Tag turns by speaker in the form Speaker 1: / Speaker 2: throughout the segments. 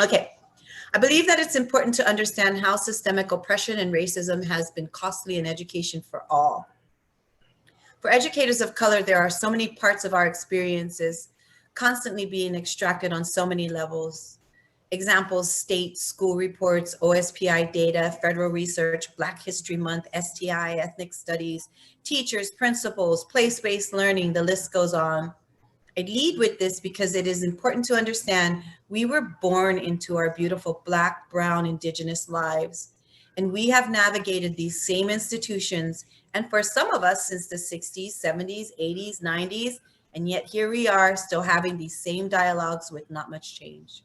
Speaker 1: Okay. I believe that it's important to understand how systemic oppression and racism has been costly in education for all. For educators of color, there are so many parts of our experiences constantly being extracted on so many levels. Examples: state school reports, OSPI data, federal research, Black History Month, STI, ethnic studies, teachers, principals, place-based learning, the list goes on. I lead with this because it is important to understand we were born into our beautiful Black, Brown, Indigenous lives. And we have navigated these same institutions, and for some of us, since the 60s, 70s, 80s, 90s, and yet here we are still having these same dialogues with not much change.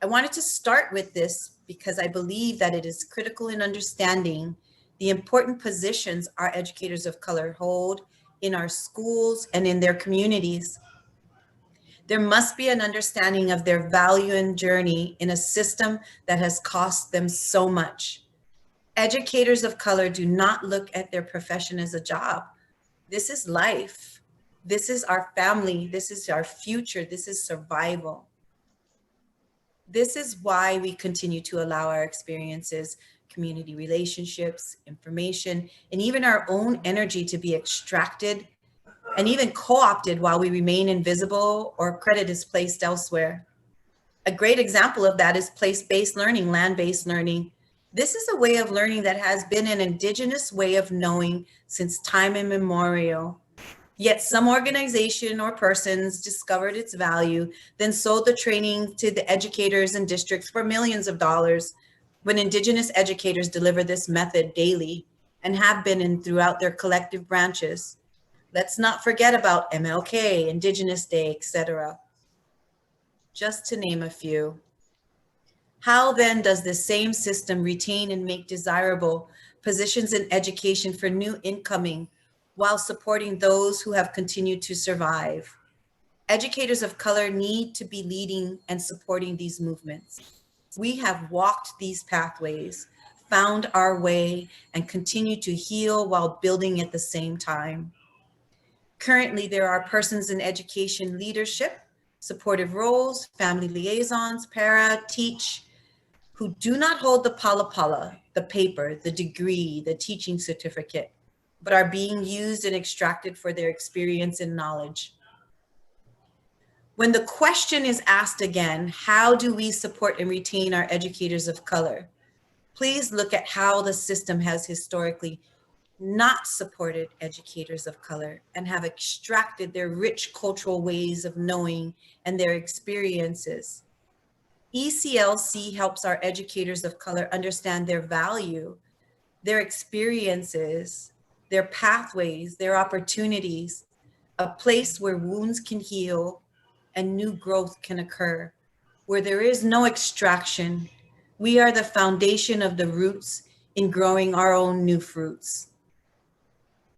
Speaker 1: I wanted to start with this because I believe that it is critical in understanding the important positions our educators of color hold in our schools and in their communities. There must be an understanding of their value and journey in a system that has cost them so much. Educators of color do not look at their profession as a job. This is life. This is our family. This is our future. This is survival. This is why we continue to allow our experiences, community relationships, information, and even our own energy to be extracted and even co opted while we remain invisible or credit is placed elsewhere. A great example of that is place based learning, land based learning. This is a way of learning that has been an indigenous way of knowing since time immemorial. Yet some organization or persons discovered its value, then sold the training to the educators and districts for millions of dollars. When indigenous educators deliver this method daily and have been in throughout their collective branches. Let's not forget about MLK, Indigenous Day, etc., just to name a few. How then does this same system retain and make desirable positions in education for new incoming while supporting those who have continued to survive? Educators of color need to be leading and supporting these movements. We have walked these pathways, found our way, and continue to heal while building at the same time. Currently, there are persons in education leadership, supportive roles, family liaisons, para, teach, who do not hold the pala pala, the paper, the degree, the teaching certificate, but are being used and extracted for their experience and knowledge. When the question is asked again, how do we support and retain our educators of color? Please look at how the system has historically not supported educators of color and have extracted their rich cultural ways of knowing and their experiences. ECLC helps our educators of color understand their value, their experiences, their pathways, their opportunities, a place where wounds can heal and new growth can occur, where there is no extraction. We are the foundation of the roots in growing our own new fruits.